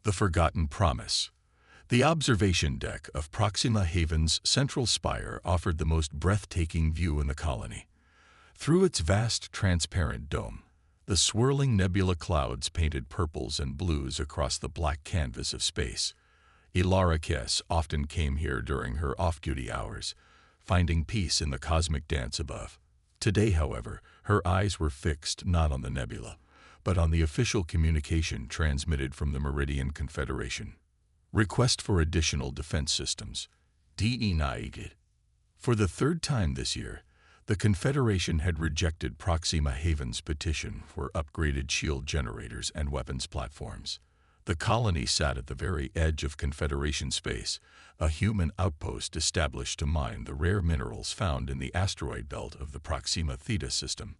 The Forgotten Promise. The observation deck of Proxima Haven's central spire offered the most breathtaking view in the colony. Through its vast transparent dome, the swirling nebula clouds painted purples and blues across the black canvas of space. Ilara Kess often came here during her off-duty hours, finding peace in the cosmic dance above. Today, however, her eyes were fixed not on the nebula, but on the official communication transmitted from the Meridian Confederation. Request for additional defense systems. Denied. For the third time this year, the Confederation had rejected Proxima Haven's petition for upgraded shield generators and weapons platforms. The colony sat at the very edge of Confederation space, a human outpost established to mine the rare minerals found in the asteroid belt of the Proxima Theta system.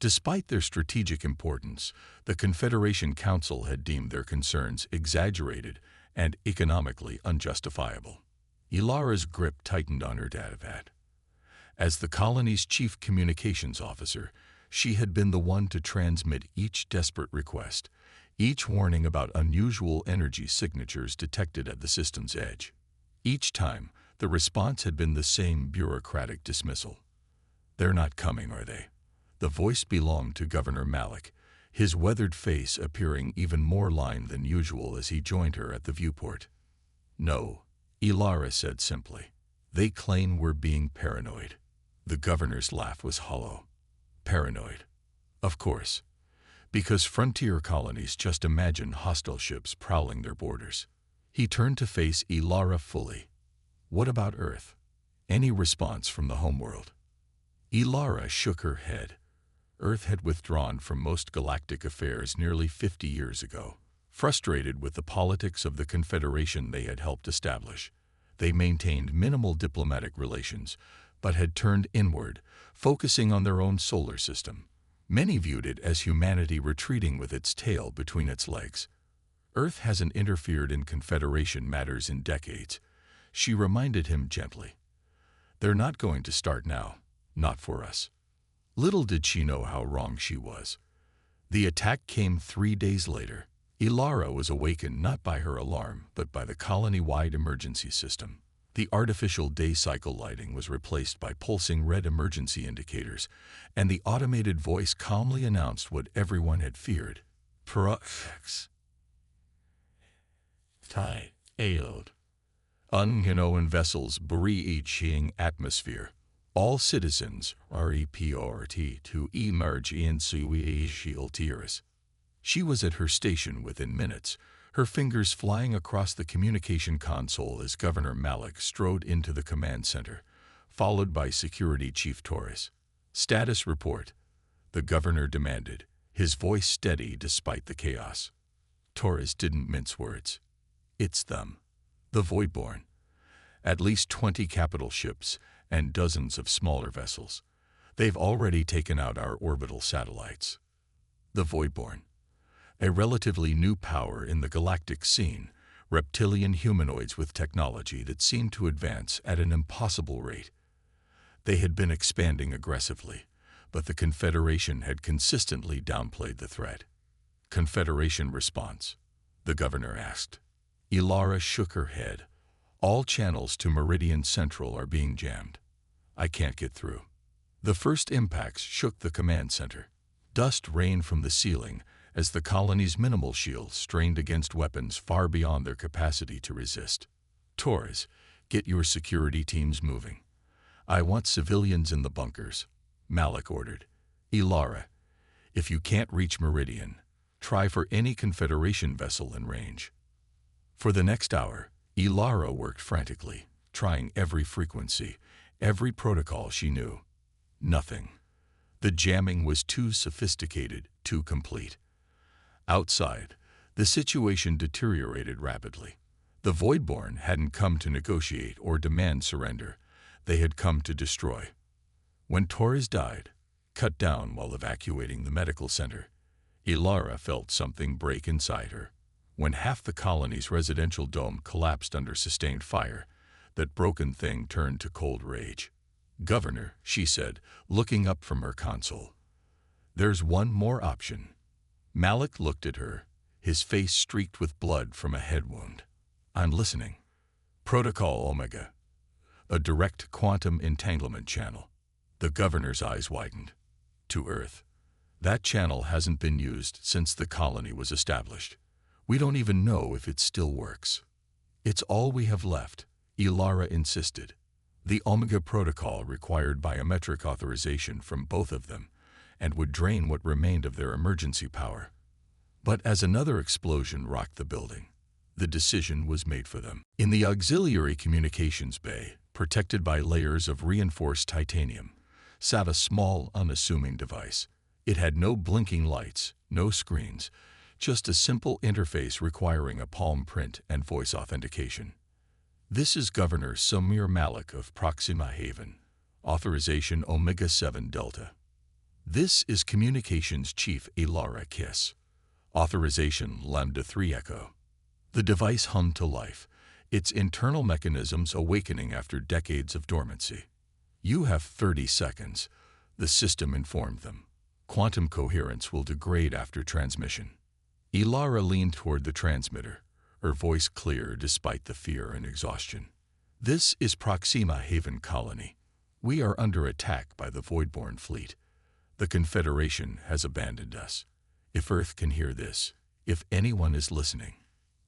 Despite their strategic importance, the Confederation Council had deemed their concerns exaggerated and economically unjustifiable. Ilara's grip tightened on her datavat. As the colony's chief communications officer, she had been the one to transmit each desperate request, each warning about unusual energy signatures detected at the system's edge. Each time, the response had been the same bureaucratic dismissal. "They're not coming, are they?" The voice belonged to Governor Malik, his weathered face appearing even more lined than usual as he joined her at the viewport. "No," Ilara said simply. "They claim we're being paranoid." The governor's laugh was hollow. "Paranoid? Of course. Because frontier colonies just imagine hostile ships prowling their borders." He turned to face Ilara fully. "What about Earth? Any response from the homeworld?" Ilara shook her head. Earth had withdrawn from most galactic affairs nearly 50 years ago. Frustrated with the politics of the Confederation they had helped establish, they maintained minimal diplomatic relations, but had turned inward, focusing on their own solar system. Many viewed it as humanity retreating with its tail between its legs. "Earth hasn't interfered in Confederation matters in decades," she reminded him gently. "They're not going to start now, not for us." Little did she know how wrong she was. The attack came 3 days later. Ilara was awakened not by her alarm, but by the colony-wide emergency system. The artificial day cycle lighting was replaced by pulsing red emergency indicators, and the automated voice calmly announced what everyone had feared. "Prox. Tai. Ailed. Unknown vessels breaching atmosphere. All citizens report to emerge into shield tiers." She was at her station within minutes, her fingers flying across the communication console as Governor Malik strode into the command center, followed by Security Chief Torres. "Status report," the governor demanded, his voice steady despite the chaos. Torres didn't mince words. "It's them. The Voidborn. At least 20 capital ships and dozens of smaller vessels. They've already taken out our orbital satellites." The Voidborn. A relatively new power in the galactic scene, reptilian humanoids with technology that seemed to advance at an impossible rate. They had been expanding aggressively, but the Confederation had consistently downplayed the threat. "Confederation response?" the governor asked. Ilara shook her head. "All channels to Meridian Central are being jammed. I can't get through." The first impacts shook the command center. Dust rained from the ceiling as the colony's minimal shields strained against weapons far beyond their capacity to resist. "Torres, get your security teams moving. I want civilians in the bunkers," Malik ordered. "Ilara, if you can't reach Meridian, try for any Confederation vessel in range." For the next hour, Ilara worked frantically, trying every frequency, every protocol she knew. Nothing. The jamming was too sophisticated, too complete. Outside, the situation deteriorated rapidly. The Voidborn hadn't come to negotiate or demand surrender. They had come to destroy. When Torres died, cut down while evacuating the medical center, Ilara felt something break inside her. When half the colony's residential dome collapsed under sustained fire, that broken thing turned to cold rage. "Governor," she said, looking up from her console. "There's one more option." Malik looked at her, his face streaked with blood from a head wound. "I'm listening." "Protocol Omega, a direct quantum entanglement channel." The governor's eyes widened. "To Earth. That channel hasn't been used since the colony was established. We don't even know if it still works." "It's all we have left," Ilara insisted. The Omega Protocol required biometric authorization from both of them and would drain what remained of their emergency power. But as another explosion rocked the building, the decision was made for them. In the auxiliary communications bay, protected by layers of reinforced titanium, sat a small, unassuming device. It had no blinking lights, no screens, just a simple interface requiring a palm print and voice authentication. "This is Governor Samir Malik of Proxima Haven, authorization Omega-7 Delta." "This is Communications Chief Ilara Kiss, authorization Lambda-3 Echo." The device hummed to life, its internal mechanisms awakening after decades of dormancy. "You have 30 seconds, the system informed them. Quantum coherence will degrade after transmission." Ilara leaned toward the transmitter, her voice clear despite the fear and exhaustion. "This is Proxima Haven Colony. We are under attack by the Voidborn fleet. The Confederation has abandoned us. If Earth can hear this, if anyone is listening,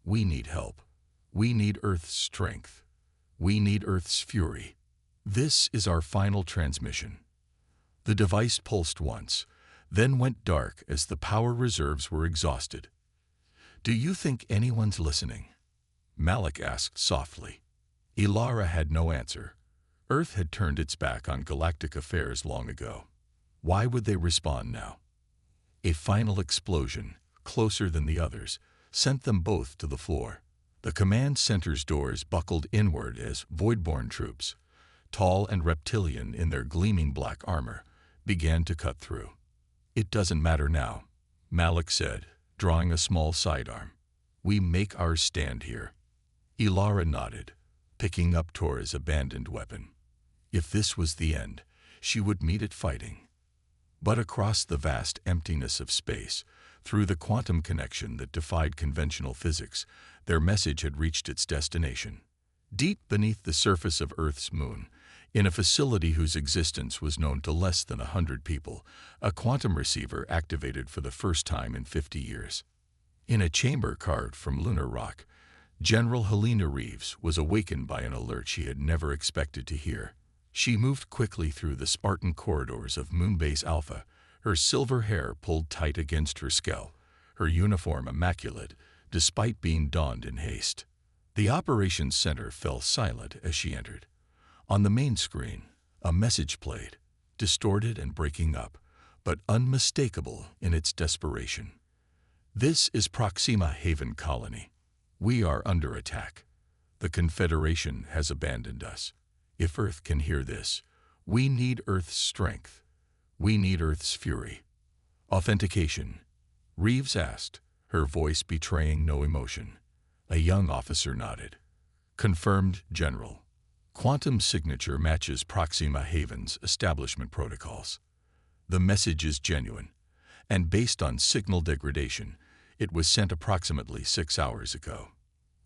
we need help. We need Earth's strength. We need Earth's fury. This is our final transmission." The device pulsed once, then went dark as the power reserves were exhausted. "Do you think anyone's listening?" Malik asked softly. Ilara had no answer. Earth had turned its back on galactic affairs long ago. Why would they respond now? A final explosion, closer than the others, sent them both to the floor. The command center's doors buckled inward as Voidborn troops, tall and reptilian in their gleaming black armor, began to cut through. "It doesn't matter now," Malik said, drawing a small sidearm. "We make our stand here." Ilara nodded, picking up Tora's abandoned weapon. If this was the end, she would meet it fighting. But across the vast emptiness of space, through the quantum connection that defied conventional physics, their message had reached its destination. Deep beneath the surface of Earth's moon, in a facility whose existence was known to less than 100 people, a quantum receiver activated for the first time in 50 years. In a chamber carved from lunar rock, General Helena Reeves was awakened by an alert she had never expected to hear. She moved quickly through the Spartan corridors of Moonbase Alpha, her silver hair pulled tight against her skull, her uniform immaculate, despite being donned in haste. The operations center fell silent as she entered. On the main screen, a message played, distorted and breaking up, but unmistakable in its desperation. "This is Proxima Haven Colony. We are under attack. The Confederation has abandoned us. If Earth can hear this, we need Earth's strength. We need Earth's fury." "Authentication?" Reeves asked, her voice betraying no emotion. A young officer nodded. "Confirmed, General. Quantum signature matches Proxima Haven's establishment protocols. The message is genuine, and based on signal degradation, it was sent approximately 6 hours ago."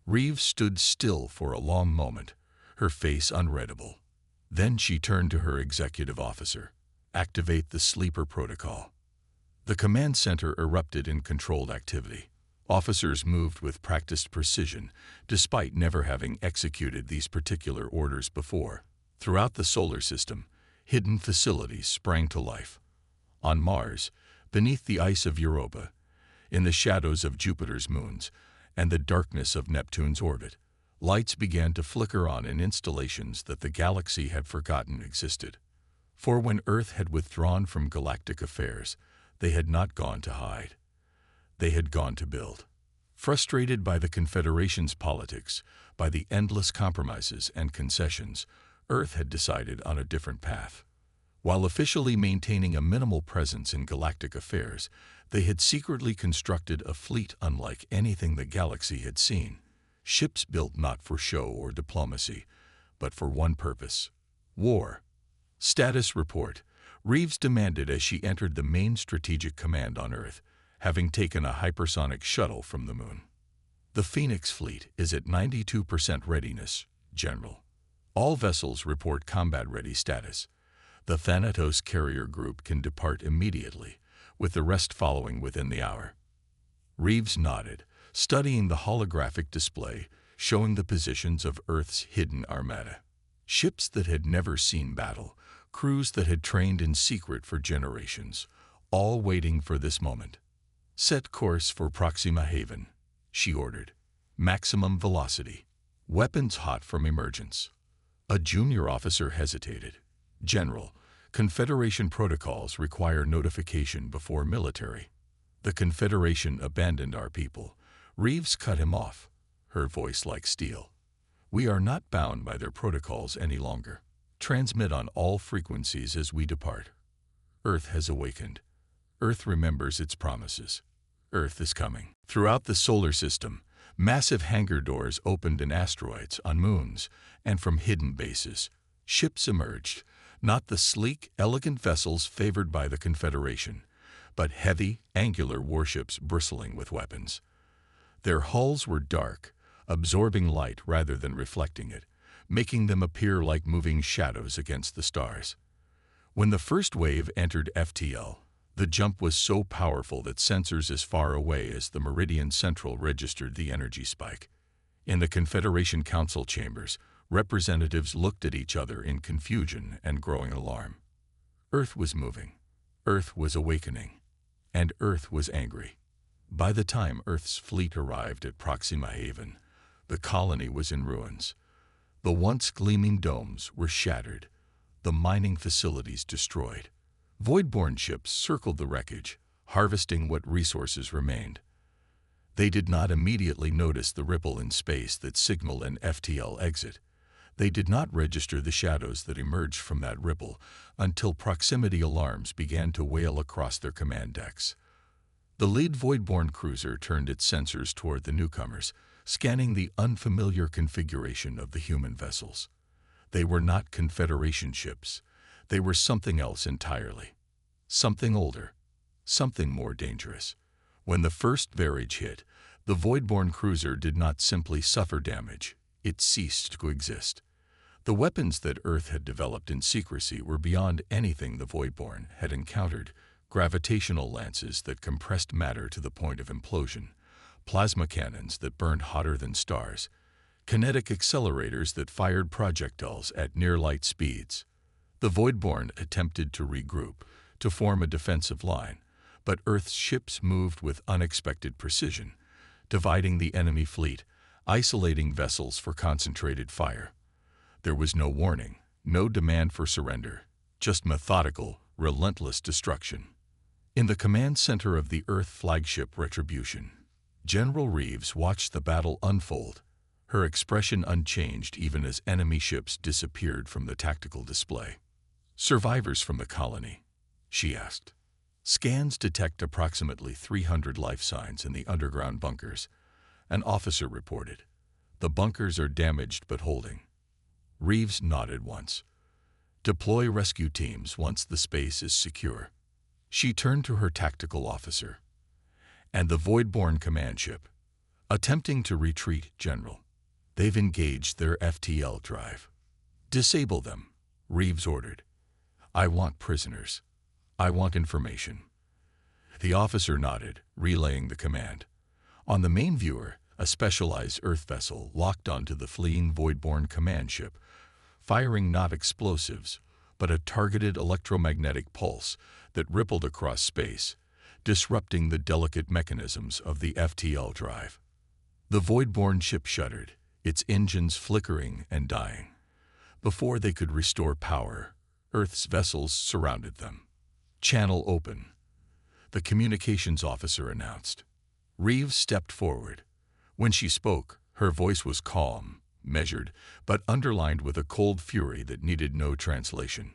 Reeves stood still for a long moment, her face unreadable. Then she turned to her executive officer. "Activate the sleeper protocol." The command center erupted in controlled activity. Officers moved with practiced precision, despite never having executed these particular orders before. Throughout the solar system, hidden facilities sprang to life. On Mars, beneath the ice of Europa, in the shadows of Jupiter's moons, and the darkness of Neptune's orbit, lights began to flicker on in installations that the galaxy had forgotten existed. For when Earth had withdrawn from galactic affairs, they had not gone to hide. They had gone to build. Frustrated by the Confederation's politics, by the endless compromises and concessions, Earth had decided on a different path. While officially maintaining a minimal presence in galactic affairs, they had secretly constructed a fleet unlike anything the galaxy had seen. Ships built not for show or diplomacy, but for one purpose: war. "Status report," Reeves demanded as she entered the main strategic command on Earth, having taken a hypersonic shuttle from the moon. The Phoenix fleet is at 92% readiness, General. All vessels report combat-ready status. The Thanatos carrier group can depart immediately, with the rest following within the hour. Reeves nodded, studying the holographic display showing the positions of Earth's hidden armada. Ships that had never seen battle, crews that had trained in secret for generations, all waiting for this moment. "Set course for Proxima Haven," she ordered. "Maximum velocity. Weapons hot from emergence." A junior officer hesitated. "General, Confederation protocols require notification before military." "The Confederation abandoned our people." Reeves cut him off, her voice like steel. "We are not bound by their protocols any longer. Transmit on all frequencies as we depart. Earth has awakened. Earth remembers its promises. Earth is coming." Throughout the solar system, massive hangar doors opened in asteroids, on moons, and from hidden bases. Ships emerged, not the sleek, elegant vessels favored by the Confederation, but heavy, angular warships bristling with weapons. Their hulls were dark, absorbing light rather than reflecting it, making them appear like moving shadows against the stars. When the first wave entered FTL, the jump was so powerful that sensors as far away as the Meridian Central registered the energy spike. In the Confederation Council chambers, representatives looked at each other in confusion and growing alarm. Earth was moving. Earth was awakening. And Earth was angry. By the time Earth's fleet arrived at Proxima Haven, the colony was in ruins. The once gleaming domes were shattered, the mining facilities destroyed. Voidborne ships circled the wreckage, harvesting what resources remained. They did not immediately notice the ripple in space that signaled an FTL exit. They did not register the shadows that emerged from that ripple until proximity alarms began to wail across their command decks. The lead Voidborne cruiser turned its sensors toward the newcomers, scanning the unfamiliar configuration of the human vessels. They were not Confederation ships. They were something else entirely. Something older. Something more dangerous. When the first barrage hit, the Voidborne cruiser did not simply suffer damage. It ceased to exist. The weapons that Earth had developed in secrecy were beyond anything the Voidborne had encountered. Gravitational lances that compressed matter to the point of implosion, plasma cannons that burned hotter than stars, kinetic accelerators that fired projectiles at near-light speeds. The Voidborne attempted to regroup, to form a defensive line, but Earth's ships moved with unexpected precision, dividing the enemy fleet, isolating vessels for concentrated fire. There was no warning, no demand for surrender, just methodical, relentless destruction. In the command center of the Earth flagship Retribution, General Reeves watched the battle unfold, her expression unchanged even as enemy ships disappeared from the tactical display. "Survivors from the colony?" she asked. "Scans detect approximately 300 life signs in the underground bunkers," an officer reported. "The bunkers are damaged but holding." Reeves nodded once. "Deploy rescue teams once the space is secure." She turned to her tactical officer. "And the Voidborne command ship?" "Attempting to retreat, General. They've engaged their FTL drive." "Disable them," Reeves ordered. "I want prisoners. I want information." The officer nodded, relaying the command. On the main viewer, a specialized Earth vessel locked onto the fleeing Voidborne command ship, firing not explosives, but a targeted electromagnetic pulse that rippled across space, disrupting the delicate mechanisms of the FTL drive. The Voidborne ship shuddered, its engines flickering and dying. Before they could restore power, Earth's vessels surrounded them. "Channel open," the communications officer announced. Reeves stepped forward. When she spoke, her voice was calm, measured, but underlined with a cold fury that needed no translation.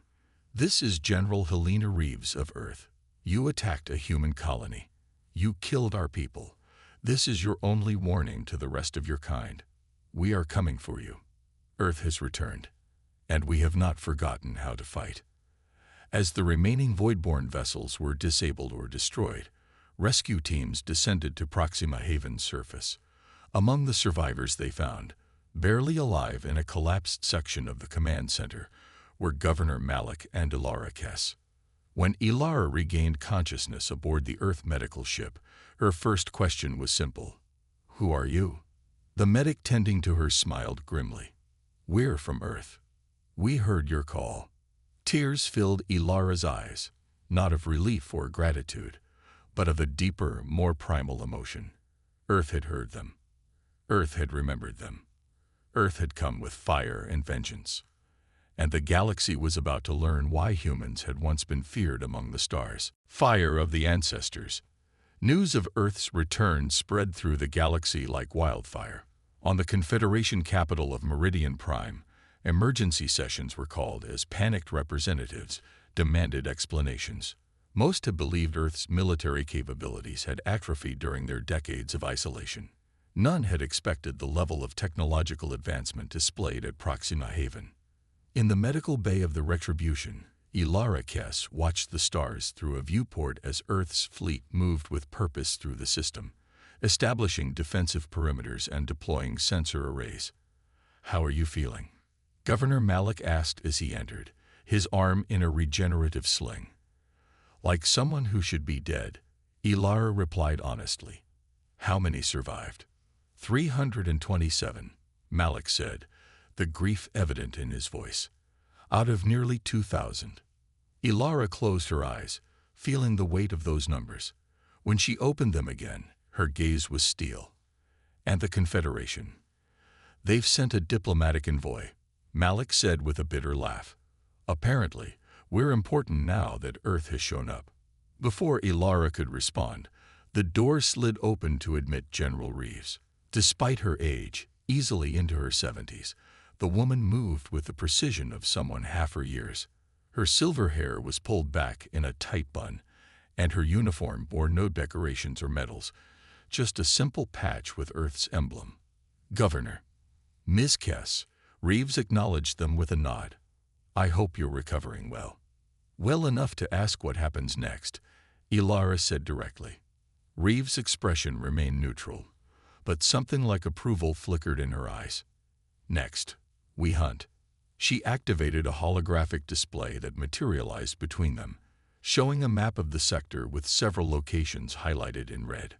"This is General Helena Reeves of Earth. You attacked a human colony. You killed our people. This is your only warning to the rest of your kind. We are coming for you. Earth has returned, and we have not forgotten how to fight." As the remaining Voidborne vessels were disabled or destroyed, Rescue teams descended to Proxima Haven's surface. Among the survivors they found, barely alive in a collapsed section of the command center, were Governor Malik and Ilara Kess. When Ilara regained consciousness aboard the Earth medical ship, her first question was simple. "Who are you?" The medic tending to her smiled grimly. "We're from Earth. We heard your call." Tears filled Ilara's eyes, not of relief or gratitude, but of a deeper, more primal emotion. Earth had heard them. Earth had remembered them. Earth had come with fire and vengeance. And the galaxy was about to learn why humans had once been feared among the stars. Fire of the ancestors. News of Earth's return spread through the galaxy like wildfire. On the Confederation capital of Meridian Prime, emergency sessions were called as panicked representatives demanded explanations. Most had believed Earth's military capabilities had atrophied during their decades of isolation. None had expected the level of technological advancement displayed at Proxima Haven. In the medical bay of the Retribution, Ilara Kess watched the stars through a viewport as Earth's fleet moved with purpose through the system, establishing defensive perimeters and deploying sensor arrays. "How are you feeling?" Governor Malik asked as he entered, his arm in a regenerative sling. "Like someone who should be dead," Ilara replied honestly. "How many survived?" 327, Malik said, the grief evident in his voice. "Out of nearly 2,000. Ilara closed her eyes, feeling the weight of those numbers. When she opened them again, her gaze was steel. "And the Confederation? They've sent a diplomatic envoy," Malik said with a bitter laugh. "Apparently, we're important now that Earth has shown up." Before Ilara could respond, the door slid open to admit General Reeves. Despite her age, easily into her 70s, the woman moved with the precision of someone half her years. Her silver hair was pulled back in a tight bun, and her uniform bore no decorations or medals, just a simple patch with Earth's emblem. "Governor." "Ms. Kess," Reeves acknowledged them with a nod. "I hope you're recovering well." "Well enough to ask what happens next," Ilara said directly. Reeves' expression remained neutral, but something like approval flickered in her eyes. "Next, we hunt." She activated a holographic display that materialized between them, showing a map of the sector with several locations highlighted in red.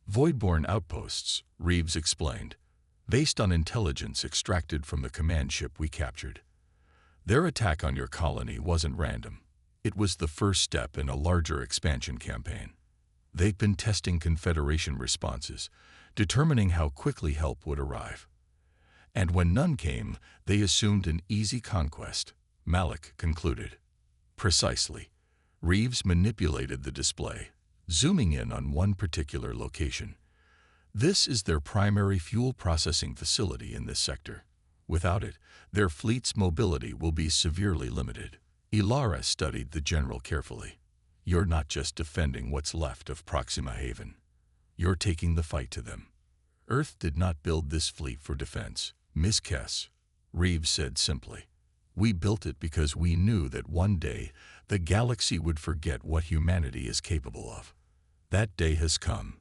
"Voidborn outposts," Reeves explained, "based on intelligence extracted from the command ship we captured. Their attack on your colony wasn't random. It was the first step in a larger expansion campaign. They've been testing Confederation responses, determining how quickly help would arrive. And when none came, they assumed an easy conquest," Malik concluded. "Precisely." Reeves manipulated the display, zooming in on one particular location. "This is their primary fuel processing facility in this sector. Without it, their fleet's mobility will be severely limited." Ilara studied the general carefully. "You're not just defending what's left of Proxima Haven. You're taking the fight to them. Earth did not build this fleet for defense, Ms. Kess," Reeves said simply. "We built it because we knew that one day the galaxy would forget what humanity is capable of. That day has come."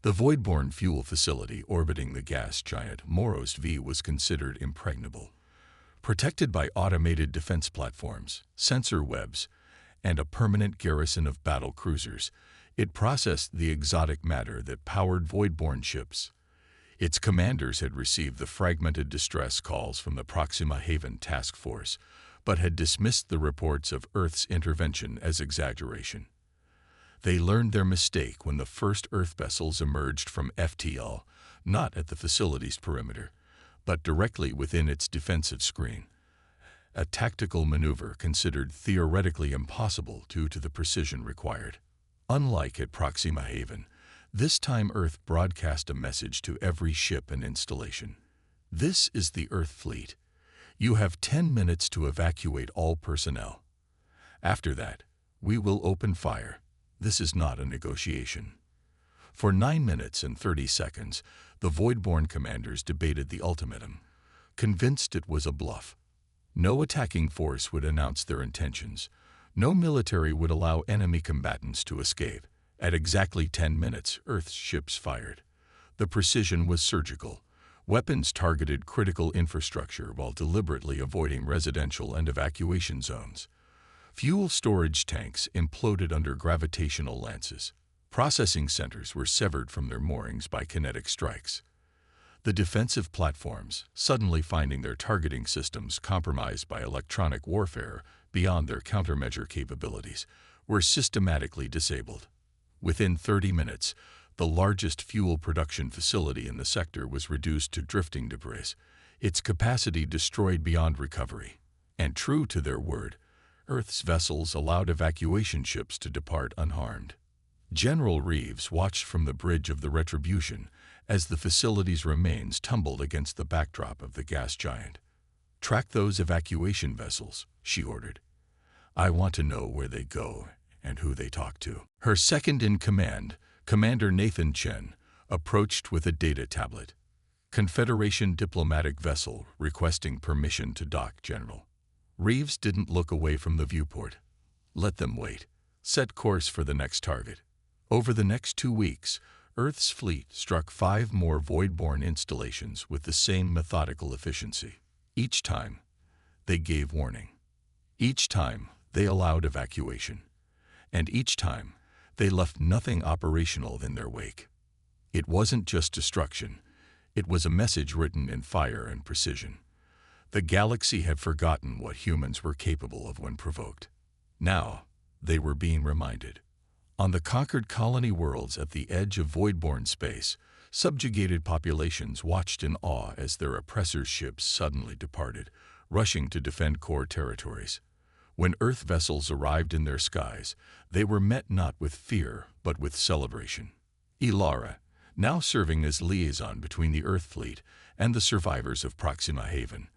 The Voidborn fuel facility orbiting the gas giant Moros V was considered impregnable. Protected by automated defense platforms, sensor webs, and a permanent garrison of battle cruisers, it processed the exotic matter that powered Voidborn ships. Its commanders had received the fragmented distress calls from the Proxima Haven Task Force, but had dismissed the reports of Earth's intervention as exaggeration. They learned their mistake when the first Earth vessels emerged from FTL, not at the facility's perimeter, but directly within its defensive screen. A tactical maneuver considered theoretically impossible due to the precision required. Unlike at Proxima Haven, this time Earth broadcast a message to every ship and installation. "This is the Earth fleet. You have 10 minutes to evacuate all personnel. After that, we will open fire. This is not a negotiation." For 9 minutes and 30 seconds, the Voidborn commanders debated the ultimatum, convinced it was a bluff. No attacking force would announce their intentions. No military would allow enemy combatants to escape. At exactly 10 minutes, Earth's ships fired. The precision was surgical. Weapons targeted critical infrastructure while deliberately avoiding residential and evacuation zones. Fuel storage tanks imploded under gravitational lances. Processing centers were severed from their moorings by kinetic strikes. The defensive platforms, suddenly finding their targeting systems compromised by electronic warfare beyond their countermeasure capabilities, were systematically disabled. Within 30 minutes, the largest fuel production facility in the sector was reduced to drifting debris, its capacity destroyed beyond recovery. And true to their word, Earth's vessels allowed evacuation ships to depart unharmed. General Reeves watched from the bridge of the Retribution as the facility's remains tumbled against the backdrop of the gas giant. "Track those evacuation vessels," she ordered. "I want to know where they go and who they talk to." Her second-in-command, Commander Nathan Chen, approached with a data tablet. "Confederation diplomatic vessel requesting permission to dock, General." Reeves didn't look away from the viewport. "Let them wait. Set course for the next target." Over the next 2 weeks, Earth's fleet struck 5 more void-borne installations with the same methodical efficiency. Each time, they gave warning. Each time, they allowed evacuation. And each time, they left nothing operational in their wake. It wasn't just destruction. It was a message written in fire and precision. The galaxy had forgotten what humans were capable of when provoked. Now, they were being reminded. On the conquered colony worlds at the edge of void-borne space, subjugated populations watched in awe as their oppressors' ships suddenly departed, rushing to defend core territories. When Earth vessels arrived in their skies, they were met not with fear, but with celebration. Ilara, now serving as liaison between the Earth fleet and the survivors of Proxima Haven,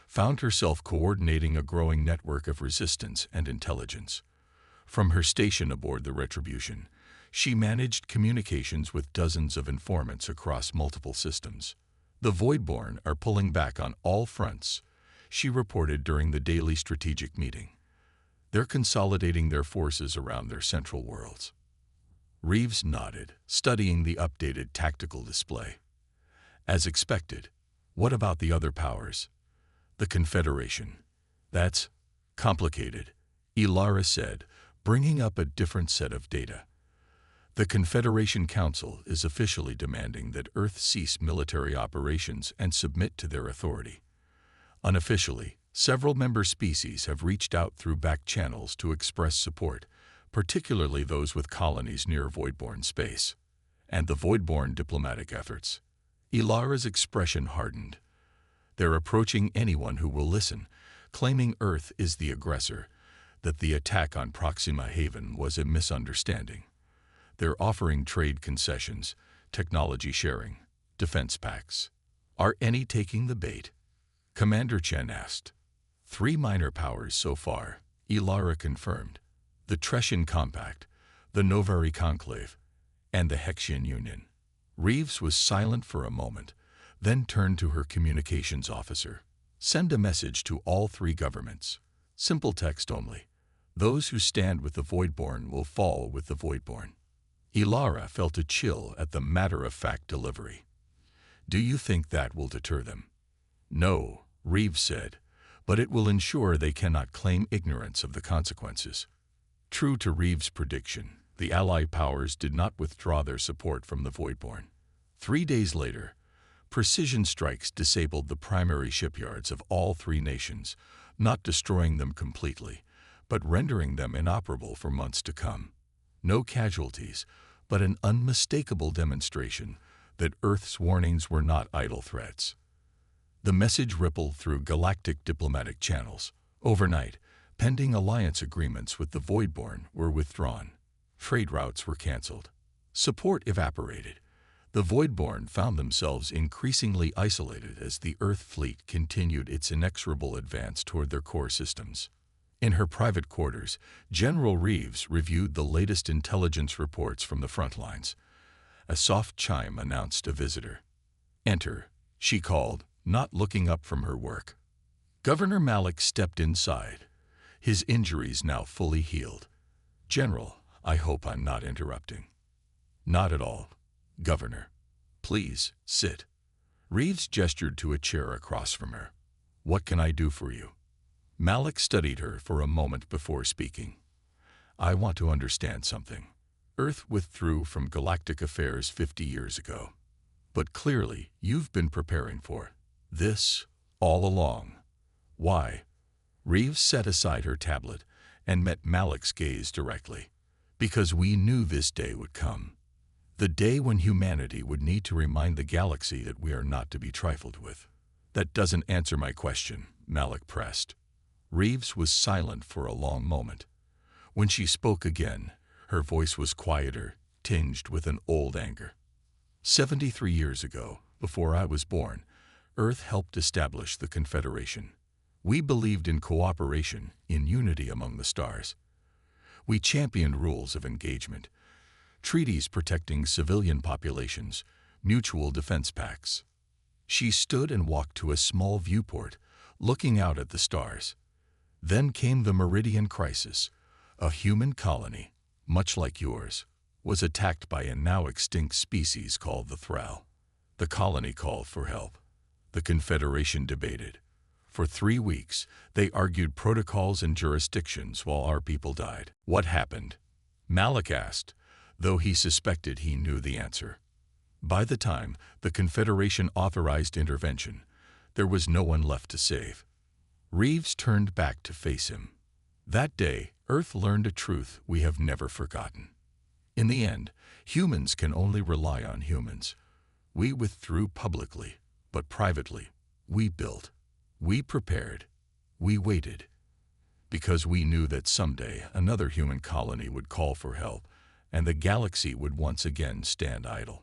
found herself coordinating a growing network of resistance and intelligence. From her station aboard the Retribution, she managed communications with dozens of informants across multiple systems. "The Voidborn are pulling back on all fronts," she reported during the daily strategic meeting. "They're consolidating their forces around their central worlds." Reeves nodded, studying the updated tactical display. "As expected. What about the other powers?" "The Confederation. That's complicated," Ilara said, bringing up a different set of data. "The Confederation Council is officially demanding that Earth cease military operations and submit to their authority. Unofficially, several member species have reached out through back channels to express support, particularly those with colonies near void-borne space. And the void-borne diplomatic efforts." Ilara's expression hardened. "They're approaching anyone who will listen, claiming Earth is the aggressor, that the attack on Proxima Haven was a misunderstanding. They're offering trade concessions, technology sharing, defense pacts." "Are any taking the bait?" Commander Chen asked. "3 minor powers so far," Ilara confirmed. "The Trescian Compact, the Novari Conclave, and the Hexian Union." Reeves was silent for a moment, then turned to her communications officer. "Send a message to all 3 governments. Simple text only. Those who stand with the Voidborn will fall with the Voidborn." Ilara felt a chill at the matter-of-fact delivery. "Do you think that will deter them?" "No," Reeves said, "but it will ensure they cannot claim ignorance of the consequences." True to Reeves' prediction, the Allied powers did not withdraw their support from the Voidborn. 3 days later, precision strikes disabled the primary shipyards of all 3 nations, not destroying them completely, but rendering them inoperable for months to come. No casualties, but an unmistakable demonstration that Earth's warnings were not idle threats. The message rippled through galactic diplomatic channels. Overnight, pending alliance agreements with the Voidborn were withdrawn. Trade routes were canceled. Support evaporated. The Voidborn found themselves increasingly isolated as the Earth fleet continued its inexorable advance toward their core systems. In her private quarters, General Reeves reviewed the latest intelligence reports from the front lines. A soft chime announced a visitor. "Enter," she called, not looking up from her work. Governor Malik stepped inside, his injuries now fully healed. "General, I hope I'm not interrupting." Not at all, Governor. Please, sit. Reeves gestured to a chair across from her. What can I do for you? Malik studied her for a moment before speaking. I want to understand something. Earth withdrew from galactic affairs 50 years ago. But clearly, you've been preparing for this all along. Why? Reeves set aside her tablet and met Malik's gaze directly. Because we knew this day would come. The day when humanity would need to remind the galaxy that we are not to be trifled with. That doesn't answer my question, Malik pressed. Reeves was silent for a long moment. When she spoke again, her voice was quieter, tinged with an old anger. 73 years ago, before I was born, Earth helped establish the Confederation. We believed in cooperation, in unity among the stars. We championed rules of engagement, treaties protecting civilian populations, mutual defense pacts. She stood and walked to a small viewport, looking out at the stars. Then came the Meridian Crisis. A human colony, much like yours, was attacked by a now extinct species called the Thrall. The colony called for help. The Confederation debated. For 3 weeks, they argued protocols and jurisdictions while our people died. What happened? Malik asked, though he suspected he knew the answer. By the time the Confederation authorized intervention, there was no one left to save. Reeves turned back to face him. That day, Earth learned a truth we have never forgotten. In the end, humans can only rely on humans. We withdrew publicly, but privately, we built. We prepared. We waited. Because we knew that someday another human colony would call for help, and the galaxy would once again stand idle.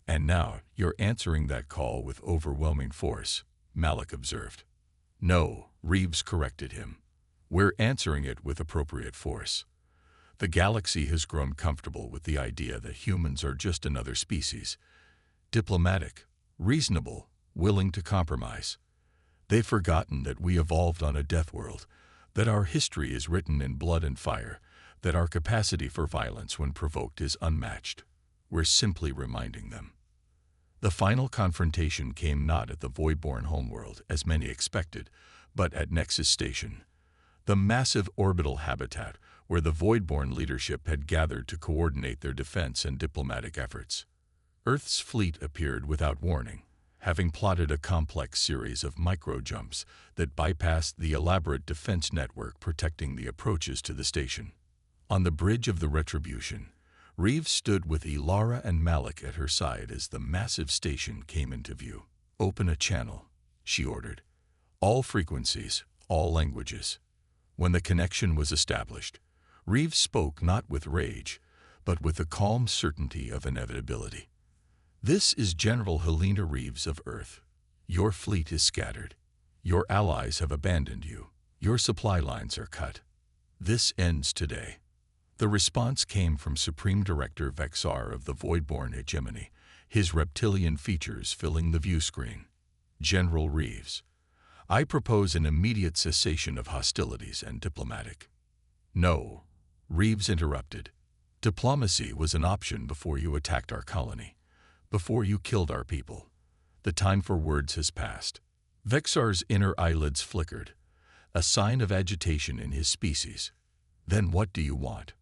And now you're answering that call with overwhelming force, Malik observed. No, Reeves corrected him. We're answering it with appropriate force. The galaxy has grown comfortable with the idea that humans are just another species. Diplomatic, reasonable, willing to compromise. They've forgotten that we evolved on a death world, that our history is written in blood and fire, that our capacity for violence when provoked is unmatched. We're simply reminding them. The final confrontation came not at the Voidborn homeworld, as many expected, but at Nexus Station, the massive orbital habitat where the Voidborn leadership had gathered to coordinate their defense and diplomatic efforts. Earth's fleet appeared without warning, having plotted a complex series of micro-jumps that bypassed the elaborate defense network protecting the approaches to the station. On the bridge of the Retribution, Reeves stood with Ilara and Malik at her side as the massive station came into view. Open a channel, she ordered. All frequencies, all languages. When the connection was established, Reeves spoke not with rage, but with the calm certainty of inevitability. This is General Helena Reeves of Earth. Your fleet is scattered. Your allies have abandoned you. Your supply lines are cut. This ends today. The response came from Supreme Director Vexar of the Voidborn Hegemony, his reptilian features filling the view screen. General Reeves, I propose an immediate cessation of hostilities and diplomatic. No, Reeves interrupted. Diplomacy was an option before you attacked our colony, before you killed our people. The time for words has passed. Vexar's inner eyelids flickered, a sign of agitation in his species. Then what do you want?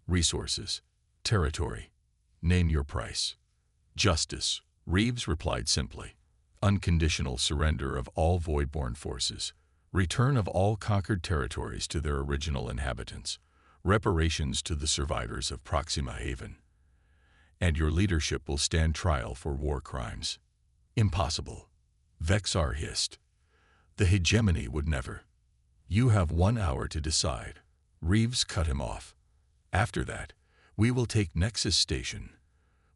Resources, territory. Name your price. Justice, Reeves replied simply. Unconditional surrender of all Voidborn forces. Return of all conquered territories to their original inhabitants. Reparations to the survivors of Proxima Haven. And your leadership will stand trial for war crimes. Impossible. Vexar hissed. The hegemony would never. You have 1 hour to decide. Reeves cut him off. After that, we will take Nexus Station.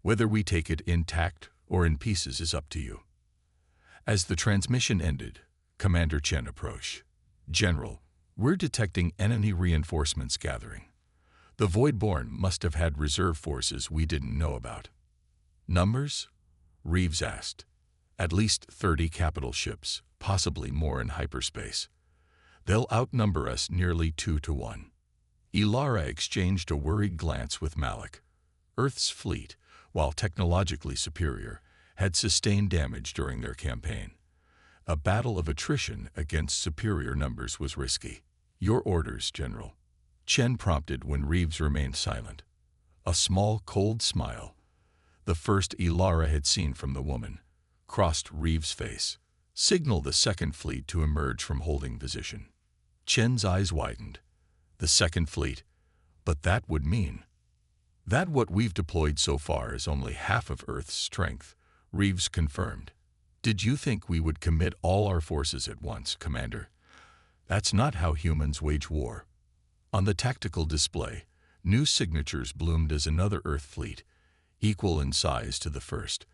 Whether we take it intact or in pieces is up to you. As the transmission ended, Commander Chen approached. General, we're detecting enemy reinforcements gathering. The Voidborn must have had reserve forces we didn't know about. Numbers? Reeves asked. At least 30 capital ships, possibly more in hyperspace. They'll outnumber us nearly 2 to 1. Ilara exchanged a worried glance with Malik. Earth's fleet, while technologically superior, had sustained damage during their campaign. A battle of attrition against superior numbers was risky. "Your orders, General," Chen prompted when Reeves remained silent. A small, cold smile, the first Ilara had seen from the woman, crossed Reeves' face. "Signal the Second Fleet to emerge from holding position." Chen's eyes widened. "The Second Fleet? But that would mean that what we've deployed so far is only half of Earth's strength," Reeves confirmed. "Did you think we would commit all our forces at once, Commander? That's not how humans wage war." On the tactical display, new signatures bloomed as another Earth fleet, equal in size to the first,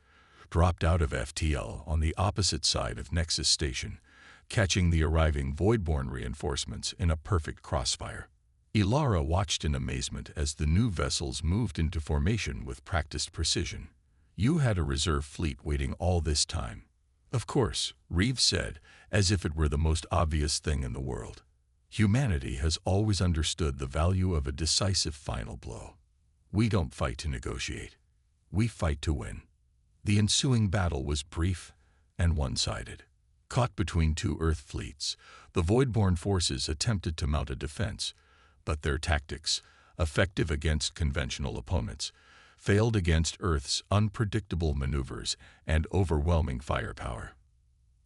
dropped out of FTL on the opposite side of Nexus Station, catching the arriving Voidborn reinforcements in a perfect crossfire. Ilara watched in amazement as the new vessels moved into formation with practiced precision. "You had a reserve fleet waiting all this time." "Of course," Reeves said, as if it were the most obvious thing in the world. "Humanity has always understood the value of a decisive final blow. We don't fight to negotiate. We fight to win." The ensuing battle was brief and one-sided. Caught between two Earth fleets, the Voidborn forces attempted to mount a defense, but their tactics, effective against conventional opponents, failed against Earth's unpredictable maneuvers and overwhelming firepower.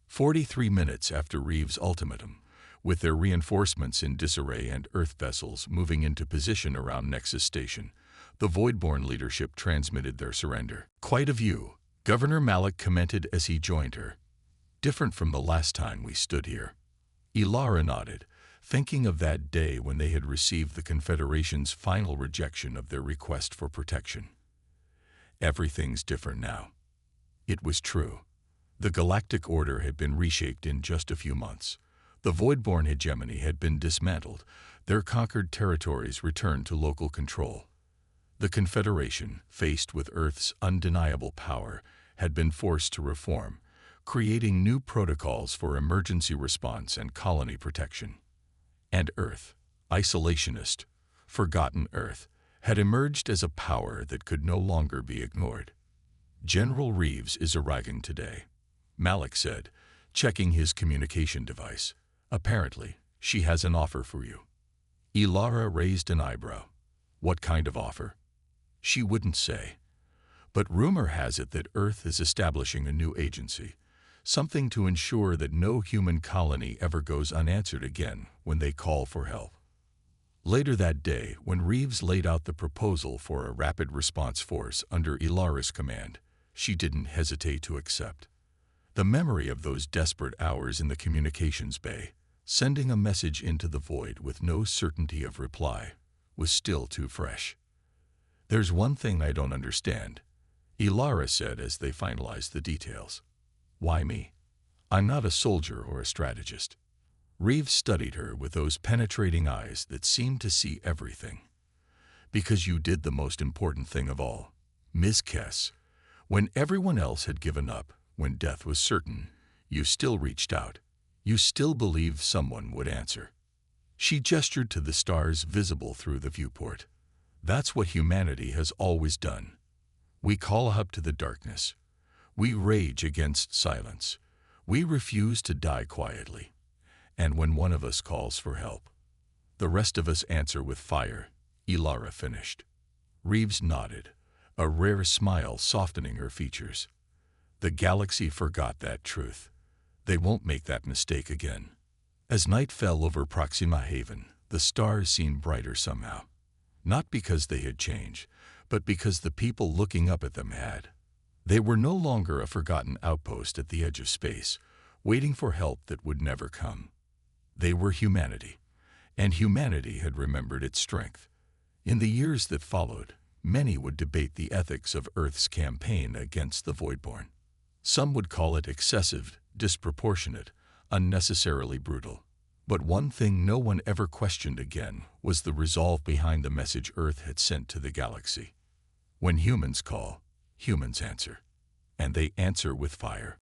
43 minutes after Reeves' ultimatum, with their reinforcements in disarray and Earth vessels moving into position around Nexus Station, the Voidborn leadership transmitted their surrender. "Quite a view," Governor Malik commented as he joined her. "Different from the last time we stood here." Ilara nodded, thinking of that day when they had received the Confederation's final rejection of their request for protection. Everything's different now. It was true. The Galactic Order had been reshaped in just a few months. The Voidborn hegemony had been dismantled, their conquered territories returned to local control. The Confederation, faced with Earth's undeniable power, had been forced to reform, creating new protocols for emergency response and colony protection. And Earth, isolationist, forgotten Earth, had emerged as a power that could no longer be ignored. "General Reeves is arriving today," Malik said, checking his communication device. "Apparently, she has an offer for you." Ilara raised an eyebrow. "What kind of offer?" She wouldn't say. But rumor has it that Earth is establishing a new agency, something to ensure that no human colony ever goes unanswered again when they call for help. Later that day, when Reeves laid out the proposal for a rapid response force under Ilara's command, she didn't hesitate to accept. The memory of those desperate hours in the communications bay, sending a message into the void with no certainty of reply, was still too fresh. "There's one thing I don't understand," Ilara said as they finalized the details. "Why me? I'm not a soldier or a strategist." Reeves studied her with those penetrating eyes that seemed to see everything. "Because you did the most important thing of all, Ms. Kess. When everyone else had given up, when death was certain, you still reached out. You still believed someone would answer." She gestured to the stars visible through the viewport. "That's what humanity has always done. We call up to the darkness. We rage against silence. We refuse to die quietly. And when one of us calls for help, the rest of us answer with fire," Ilara finished. Reeves nodded, a rare smile softening her features. The galaxy forgot that truth. They won't make that mistake again. As night fell over Proxima Haven, the stars seemed brighter somehow. Not because they had changed, but because the people looking up at them had. They were no longer a forgotten outpost at the edge of space, waiting for help that would never come. They were humanity, and humanity had remembered its strength. In the years that followed, many would debate the ethics of Earth's campaign against the Voidborn. Some would call it excessive, disproportionate, unnecessarily brutal. But one thing no one ever questioned again was the resolve behind the message Earth had sent to the galaxy. When humans call, humans answer. And they answer with fire.